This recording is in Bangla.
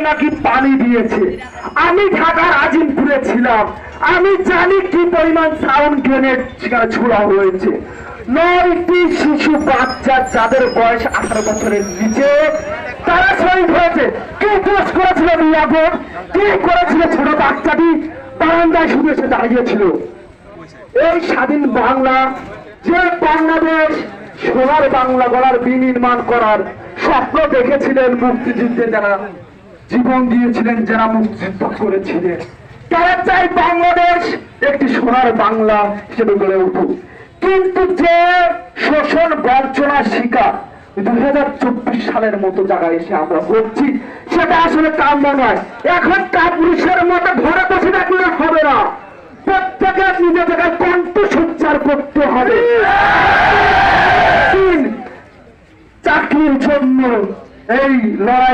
নাকি পানি দিয়েছে। আমি ঢাকার আজিমপুরে ছিলাম, আমি জানি কি পরিমাণ সাউন্ড গ্রেনেড সেখানে ছোড়া হয়েছে। 9টি শিশু বাচ্চা যাদের বয়স 18 বছরের নিচে তারা শহীদ হয়েছে। কি দোষ করেছিল মিয়াগর? কি করেছিল ছোট বাচ্চাটি? বারান্দায় শুধু এসে দাঁড়িয়েছিল। এই স্বাধীন বাংলা, যে বাংলাদেশ সোনার বাংলা গড়ার বিনির্মাণ করার স্বপ্ন দেখেছিলেন মুক্তিযুদ্ধে যারা জীবন দিয়েছিলেন, যারা মুক্তিযুদ্ধ করেছিলেন, তারা চাই বাংলাদেশ একটি সোনার বাংলা হিসেবে গড়ে উঠুক। কিন্তু যে শোষণ বঞ্চনার শিকার 2024 সালের মতো জায়গায় এসে আমরা হচ্ছি, সেটা আসলে কাম্য নয়। এখন কাপুরুষের মতো ঘরে বসে থাকলে হবে না, প্রত্যেকে নিজে জায়গায় কণ্ঠ সঞ্চার করতে হবে। চাকরির জন্য এই লড়াই